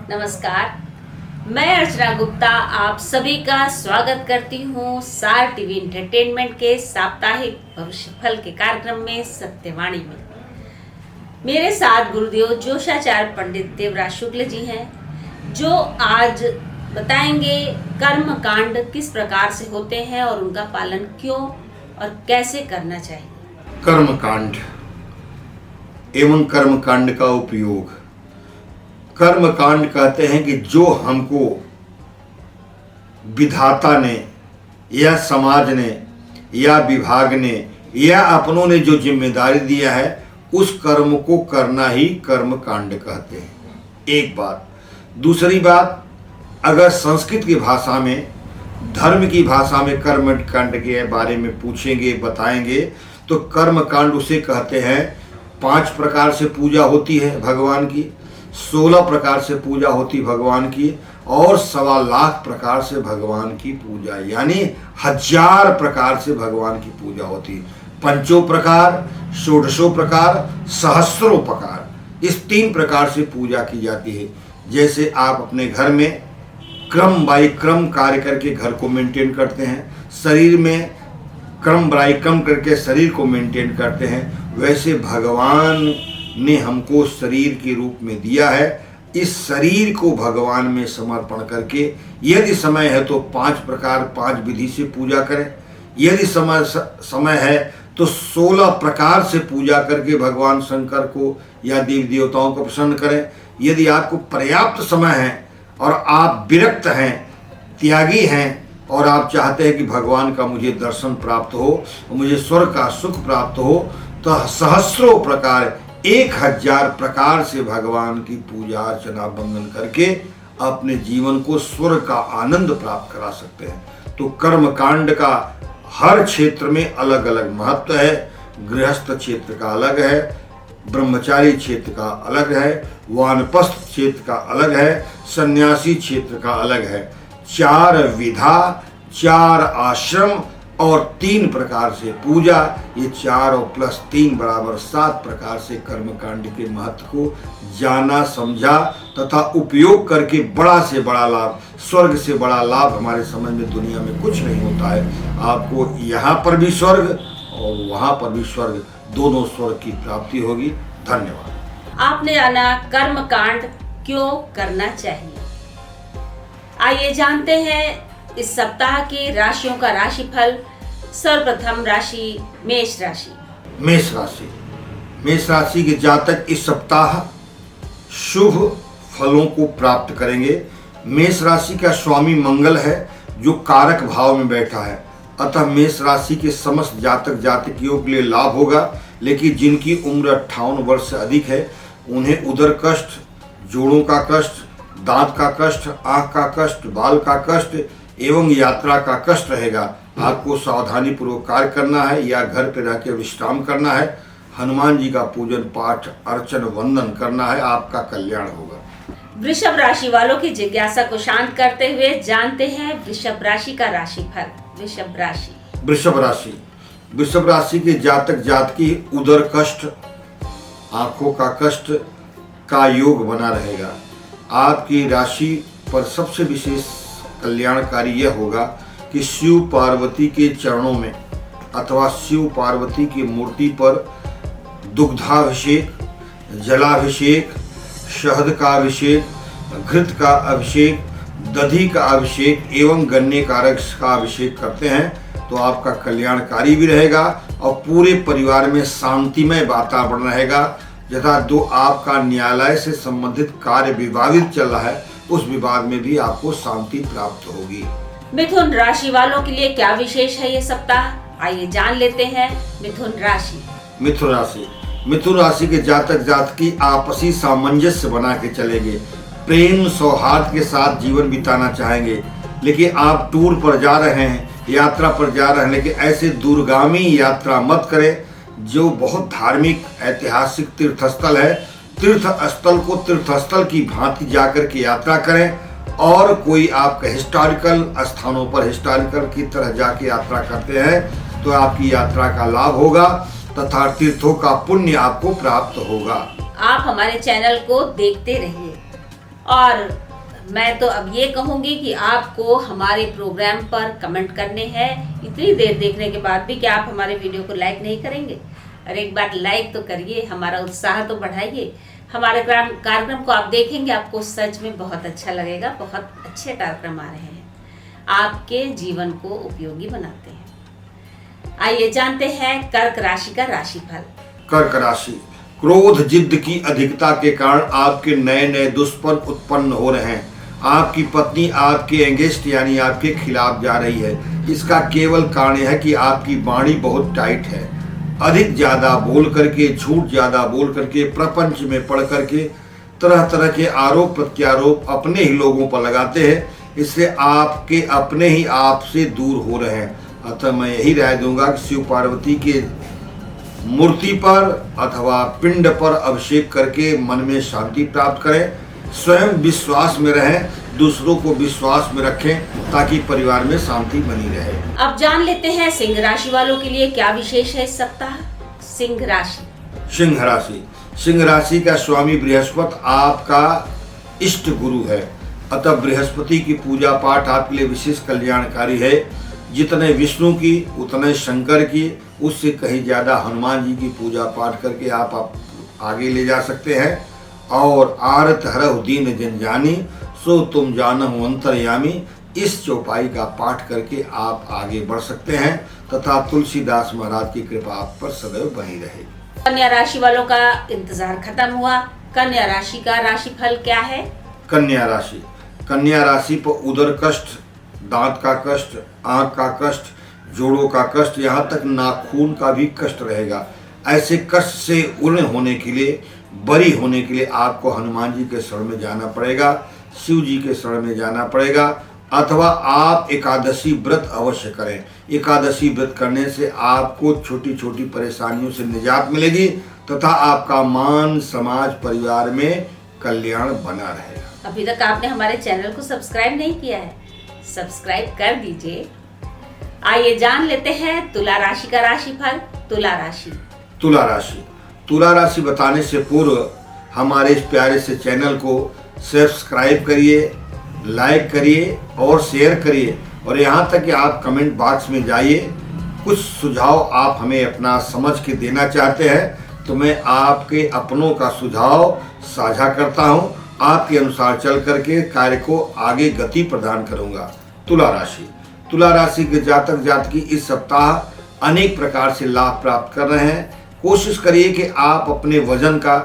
नमस्कार, मैं अर्चना गुप्ता आप सभी का स्वागत करती हूँ सार टीवी एंटरटेनमेंट के साप्ताहिक भविष्यफल के कार्यक्रम में सत्यवाणी में। मेरे साथ गुरुदेव जोशाचार्य पंडित देवराज शुक्ल जी हैं, जो आज बताएंगे कर्म कांड किस प्रकार से होते हैं और उनका पालन क्यों और कैसे करना चाहिए। कर्म कांड एवं कर्म कांड का उपयोग। कर्म कांड कहते हैं कि जो हमको विधाता ने या समाज ने या विभाग ने या अपनों ने जो जिम्मेदारी दिया है उस कर्म को करना ही कर्म कांड कहते हैं। एक बात। दूसरी बात, अगर संस्कृत की भाषा में, धर्म की भाषा में कर्म कांड के बारे में पूछेंगे, बताएंगे तो कर्म कांड उसे कहते हैं। 5 प्रकार से पूजा होती है भगवान की, 16 प्रकार से पूजा होती भगवान की और 1.25 लाख प्रकार से भगवान की पूजा, यानी 1000 प्रकार से भगवान की पूजा होती। 5 प्रकार, 16 प्रकार, सहस्रों प्रकार, इस 3 प्रकार से पूजा की जाती है। जैसे आप अपने घर में क्रम बाई क्रम कार्य करके घर को मेंटेन करते हैं, शरीर में क्रम बाई क्रम करके शरीर को मेंटेन करते हैं, वैसे भगवान ने हमको शरीर के रूप में दिया है। इस शरीर को भगवान में समर्पण करके यदि समय है तो 5 प्रकार 5 विधि से पूजा करें, यदि समय है तो 16 प्रकार से पूजा करके भगवान शंकर को या देवी देवताओं को प्रसन्न करें। यदि आपको पर्याप्त समय है और आप विरक्त हैं, त्यागी हैं और आप चाहते हैं कि भगवान का मुझे दर्शन प्राप्त हो, मुझे स्वर्ग का सुख प्राप्त हो, तो सहस्रों प्रकार 1000 प्रकार से भगवान की पूजा अर्चना बंदन करके अपने जीवन को स्वर्ग का आनंद प्राप्त करा सकते हैं। तो कर्म कांड का हर क्षेत्र में अलग अलग महत्व है। गृहस्थ क्षेत्र का अलग है, ब्रह्मचारी क्षेत्र का अलग है, वानप्रस्थ क्षेत्र का अलग है, सन्यासी क्षेत्र का अलग है। 4 विधा, 4 आश्रम और 3 प्रकार से पूजा, ये 4 और प्लस 3 बराबर 7 प्रकार से कर्मकांड के महत्व को जाना, समझा तथा उपयोग करके बड़ा से बड़ा लाभ, स्वर्ग से बड़ा लाभ हमारे समझ में दुनिया में कुछ नहीं होता है। आपको यहाँ पर भी स्वर्ग और वहाँ पर भी स्वर्ग, दोनों स्वर्ग की प्राप्ति होगी। धन्यवाद। आपने जाना कर्म कांड क्यों करना चाहिए। आइए जानते हैं इस सप्ताह के राशियों का राशिफल। सर्वप्रथम राशि मेष राशि। मेष राशि के जातक इस सप्ताह शुभ फलों को प्राप्त करेंगे। मेष राशि का स्वामी मंगल है जो कारक भाव में बैठा है, अतः मेष राशि के समस्त जातक जातकियों के लिए लाभ होगा। लेकिन जिनकी उम्र 58 वर्ष से अधिक है उन्हें उदर कष्ट, जोड़ों का कष्ट, दांत का कष्ट, आंख का कष्ट, बाल का कष्ट एवं यात्रा का कष्ट रहेगा। आपको सावधानी पूर्वक कार्य करना है या घर पर रहकर विश्राम करना है। हनुमान जी का पूजन पाठ अर्चन वंदन करना है, आपका कल्याण होगा। वृषभ राशि वालों की जिज्ञासा को शांत करते हुए जानते हैं वृषभ राशि का राशिफल। वृषभ राशि के जातक जातकी उदर कष्ट, आंखों का कष्ट का योग बना रहेगा। आपकी राशि पर सबसे विशेष कल्याणकारी यह होगा कि शिव पार्वती के चरणों में अथवा शिव पार्वती की मूर्ति पर दुग्धाभिषेक, जलाभिषेक, शहद का अभिषेक, घृत का अभिषेक, दधी का अभिषेक एवं गन्ने का रस का अभिषेक करते हैं तो आपका कल्याणकारी भी रहेगा और पूरे परिवार में शांतिमय वातावरण रहेगा। यथा जो आपका न्यायालय से संबंधित कार्य विवादित चल रहा है उस विवाद में भी आपको शांति प्राप्त होगी। मिथुन राशि वालों के लिए क्या विशेष है ये सप्ताह, आइए जान लेते हैं। मिथुन राशि के जातक जातकी आपसी सामंजस्य बना के चलेंगे, प्रेम सौहार्द के साथ जीवन बिताना चाहेंगे। लेकिन आप टूर पर जा रहे हैं, यात्रा पर जा रहे हैं, लेकिन ऐसे दूरगामी यात्रा मत करें जो बहुत धार्मिक ऐतिहासिक तीर्थस्थल है। तीर्थ स्थल को तीर्थस्थल की भांति जाकर के यात्रा करें और कोई आपका हिस्टोरिकल स्थानों पर हिस्टोरिकल की तरह जाके यात्रा करते हैं तो आपकी यात्रा का लाभ होगा तथा तीर्थों का पुण्य आपको प्राप्त होगा। आप हमारे चैनल को देखते रहिए और मैं तो अब ये कहूँगी कि आपको हमारे प्रोग्राम पर कमेंट करने हैं। इतनी देर देखने के बाद भी क्या आप हमारे वीडियो को लाइक नहीं करेंगे? और एक बार लाइक तो करिए, हमारा उत्साह तो बढ़ाइए। हमारे कार्यक्रम को आप देखेंगे, आपको सच में बहुत अच्छा लगेगा। बहुत अच्छे कार्यक्रम आ रहे हैं, आपके जीवन को उपयोगी बनाते हैं। आइए जानते हैं कर्क राशि का राशिफल। कर्क राशि, क्रोध जिद्द की अधिकता के कारण आपके नए नए दुश्मन उत्पन्न हो रहे हैं। आपकी पत्नी आपके अगेंस्ट यानी आपके खिलाफ जा रही है। इसका केवल कारण है कि आपकी वाणी बहुत टाइट है। अधिक ज़्यादा बोल करके, झूठ ज़्यादा बोल करके, प्रपंच में पढ़ करके तरह तरह के आरोप प्रत्यारोप अपने ही लोगों पर लगाते हैं। इससे आपके अपने ही आपसे दूर हो रहे हैं। अतः मैं यही राय दूंगा कि शिव पार्वती के मूर्ति पर अथवा पिंड पर अभिषेक करके मन में शांति प्राप्त करें। स्वयं विश्वास में रहें, दूसरों को विश्वास में रखें ताकि परिवार में शांति बनी रहे। अब जान लेते हैं सिंह राशि वालों के लिए क्या विशेष है इस सप्ताह। सिंह राशि, सिंह राशि, सिंह राशि का स्वामी बृहस्पति आपका इष्ट गुरु है। अतः बृहस्पति की पूजा पाठ आपके लिए विशेष कल्याणकारी है। जितने विष्णु की उतने शंकर की, उससे कहीं ज़्यादा हनुमान जी की पूजा पाठ करके आप आगे ले जा सकते हैं। और आरत हरहु दीन जन जानी, सो तुम जानहु अंतर्यामी, इस चौपाई का पाठ करके आप आगे बढ़ सकते हैं तथा तुलसीदास महाराज की कृपा आप पर सदैव बनी रहे। कन्या राशि वालों का इंतजार खत्म हुआ। कन्या राशि का राशिफल क्या है? कन्या राशि, कन्या राशि पर उदर कष्ट, दांत का कष्ट, आंख का कष्ट, जोड़ों का कष्ट, यहाँ तक नाखून का भी कष्ट रहेगा। ऐसे कष्ट से उन्नत होने के लिए, बरी होने के लिए आपको हनुमान जी के शरण में जाना पड़ेगा, शिव जी के शरण में जाना पड़ेगा, अथवा आप एकादशी व्रत अवश्य करें। एकादशी व्रत करने से आपको छोटी छोटी परेशानियों से निजात मिलेगी तथा आपका मान समाज परिवार में कल्याण बना रहेगा। अभी तक आपने हमारे चैनल को सब्सक्राइब नहीं किया है, सब्सक्राइब कर दीजिए। आइए जान लेते हैं तुला राशि का राशिफल। तुला राशि, तुला राशि, तुला राशि बताने से पूर्व हमारे इस प्यारे से चैनल को सब्सक्राइब करिए, लाइक करिए और शेयर करिए। और यहाँ तक कि आप कमेंट बॉक्स में जाइए, कुछ सुझाव आप हमें अपना समझ के देना चाहते हैं तो मैं आपके अपनों का सुझाव साझा करता हूँ। आपके अनुसार चल करके कार्य को आगे गति प्रदान करूँगा। तुला राशि, तुला राशि के जातक जातकी इस सप्ताह अनेक प्रकार से लाभ प्राप्त कर रहे हैं। कोशिश करिए कि आप अपने वजन का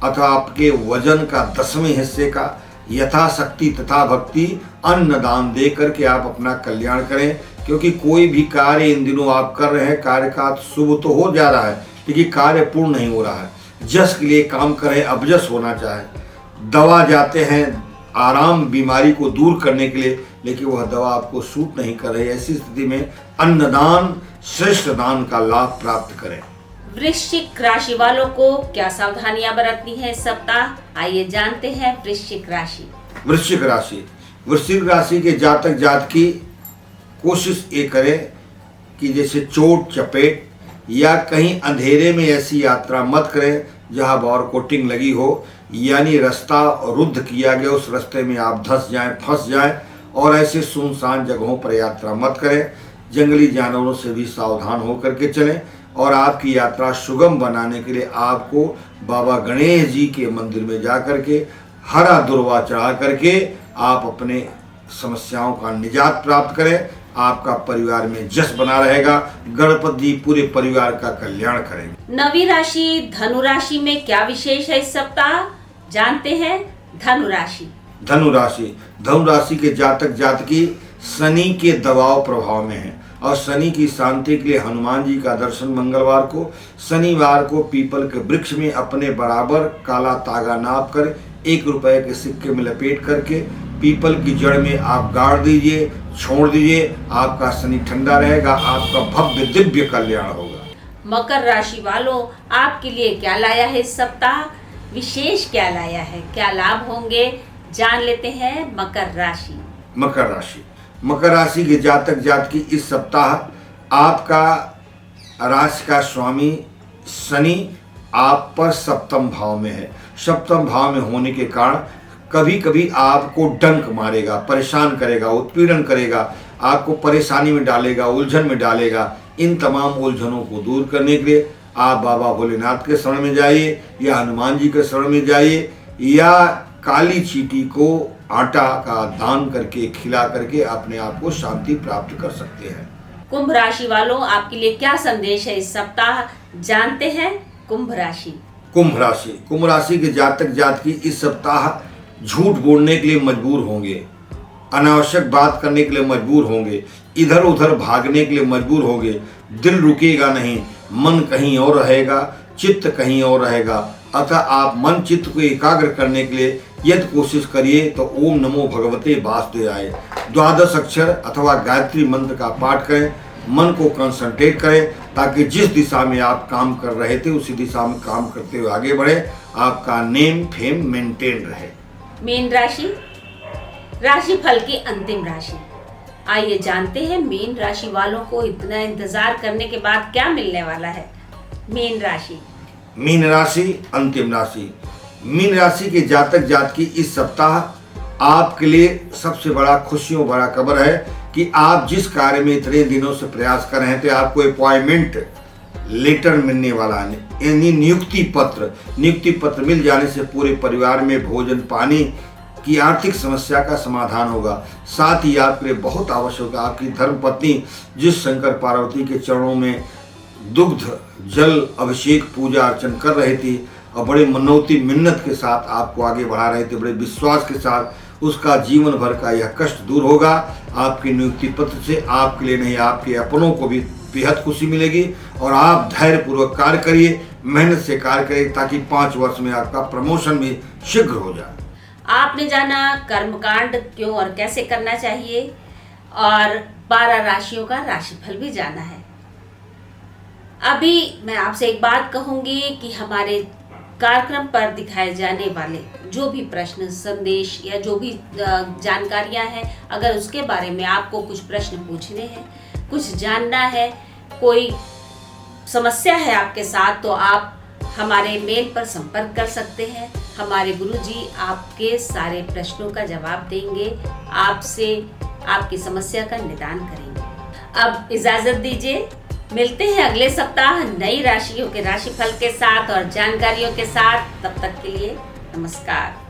अथवा आपके वजन का 10वें हिस्से का यथाशक्ति तथा भक्ति अन्नदान दे करके आप अपना कल्याण करें। क्योंकि कोई भी कार्य इन दिनों आप कर रहे हैं, कार्य का शुभ तो हो जा रहा है लेकिन कार्य पूर्ण नहीं हो रहा है। जस के लिए काम करें, अबजस होना चाहे। दवा जाते हैं आराम बीमारी को दूर करने के लिए, लेकिन वह दवा आपको सूट नहीं कर रही। ऐसी स्थिति में अन्नदान श्रेष्ठ दान का लाभ प्राप्त करें। वृश्चिक राशि वालों को क्या सावधानियां बरतनी है इस सप्ताह? आइए जानते हैं वृश्चिक राशि। वृश्चिक राशि, वृश्चिक राशि के जातक जातकी कोशिश ये करें कि जैसे चोट चपेट या कहीं अंधेरे में ऐसी यात्रा मत करें जहां बार कोटिंग लगी हो, यानी रास्ता रुद्ध किया गया, उस रास्ते में आप धंस जाएं, फंस जाएं। और ऐसे सुनसान जगहों पर यात्रा मत करें। जंगली जानवरों से भी सावधान होकर के चलें। और आपकी यात्रा सुगम बनाने के लिए आपको बाबा गणेश जी के मंदिर में जा करके हरा दुर्वा चढ़ा करके आप अपने समस्याओं का निजात प्राप्त करें। आपका परिवार में जश बना रहेगा। गणपति जी पूरे परिवार का कल्याण करेंगे। नवी राशि धनु राशि में क्या विशेष है इस सप्ताह? जानते हैं धनु राशि। धनु राशि, धनु राशि के जातक जातकी शनि के दबाव प्रभाव में है और शनि की शांति के लिए हनुमान जी का दर्शन मंगलवार को, शनिवार को पीपल के वृक्ष में अपने बराबर काला तागा नाप कर 1 रुपए के सिक्के में लपेट करके पीपल की जड़ में आप गाड़ दीजिए, छोड़ दीजिए। आपका शनि ठंडा रहेगा, आपका भव्य दिव्य कल्याण होगा। मकर राशि वालों, आपके लिए क्या लाया है इस सप्ताह? विशेष क्या लाया है, क्या लाभ होंगे, जान लेते हैं मकर राशि। मकर राशि, मकर राशि के जातक जातकी इस सप्ताह आपका राशि का स्वामी शनि आप पर सप्तम भाव में है। सप्तम भाव में होने के कारण कभी कभी आपको डंक मारेगा, परेशान करेगा, उत्पीड़न करेगा, आपको परेशानी में डालेगा, उलझन में डालेगा। इन तमाम उलझनों को दूर करने के लिए आप बाबा भोलेनाथ के शरण में जाइए या हनुमान जी के शरण में जाइए या काली चींटी को आटा का दान करके खिला करके अपने आप को शांति प्राप्त कर सकते हैं। कुंभ राशि वालों, आपके लिए क्या संदेश है इस सप्ताह, जानते हैं। कुंभ राशि के जातक जातकी इस सप्ताह झूठ बोलने के लिए मजबूर होंगे, अनावश्यक बात करने के लिए मजबूर होंगे, इधर उधर भागने के लिए मजबूर होंगे। दिल रुकेगा नहीं, मन कहीं और रहेगा, चित्त कहीं और रहेगा। अतः आप मन चित्त को एकाग्र करने के लिए यदि कोशिश करिए तो ओम नमो भगवते वासुदेवाय 12 अक्षर अथवा गायत्री मंत्र का पाठ करें, मन को कंसंट्रेट करें ताकि जिस दिशा में आप काम कर रहे थे उसी दिशा में काम करते हुए आगे बढ़े, आपका नेम फेम मेंटेन रहे। मीन राशि फल की अंतिम राशि। आइए जानते हैं मीन राशि वालों को इतना इंतजार करने के बाद क्या मिलने वाला है। मीन राशि अंतिम राशि। मीन राशि के जातक जातकी इस सप्ताह आपके लिए सबसे बड़ा खुशियों भरा खबर है कि आप जिस कार्य में इतने दिनों से प्रयास कर रहे थे, आपको अपॉइंटमेंट लेटर मिलने वाला है, यानी नियुक्ति पत्र मिल जाने से पूरे परिवार में भोजन पानी की आर्थिक समस्या का समाधान होगा। साथ ही आपके लिए बहुत आवश्यक है, आपकी धर्मपत्नी जिस शंकर पार्वती के चरणों में दुग्ध जल अभिषेक पूजा अर्चन कर रही थी और बड़े मनौती मिन्नत के साथ आपको आगे बढ़ा रहे थे, बड़े विश्वास के साथ, उसका जीवन भर का यह कष्ट दूर होगा। आपके नियुक्ति पत्र से आपके लिए नहीं, आपके अपनों को भी बेहद खुशी मिलेगी और आप धैर्यपूर्वक कार्य करिए, मेहनत से कार्य करिए ताकि 5 वर्ष में आपका प्रमोशन भी शीघ्र हो जाए। आपने जाना कर्मकांड क्यों और कैसे करना चाहिए और 12 राशियों का राशिफल भी जाना है। अभी मैं आपसे एक बात कहूंगी कि हमारे कार्यक्रम पर दिखाए जाने वाले जो भी प्रश्न संदेश या जो भी जानकारियां हैं, अगर उसके बारे में आपको कुछ प्रश्न पूछने हैं, कुछ जानना है, कोई समस्या है आपके साथ, तो आप हमारे मेल पर संपर्क कर सकते हैं। हमारे गुरुजी आपके सारे प्रश्नों का जवाब देंगे, आपसे आपकी समस्या का निदान करेंगे। अब इजाजत दीजिए, मिलते हैं अगले सप्ताह नई राशियों के राशिफल के साथ और जानकारियों के साथ। तब तक के लिए नमस्कार।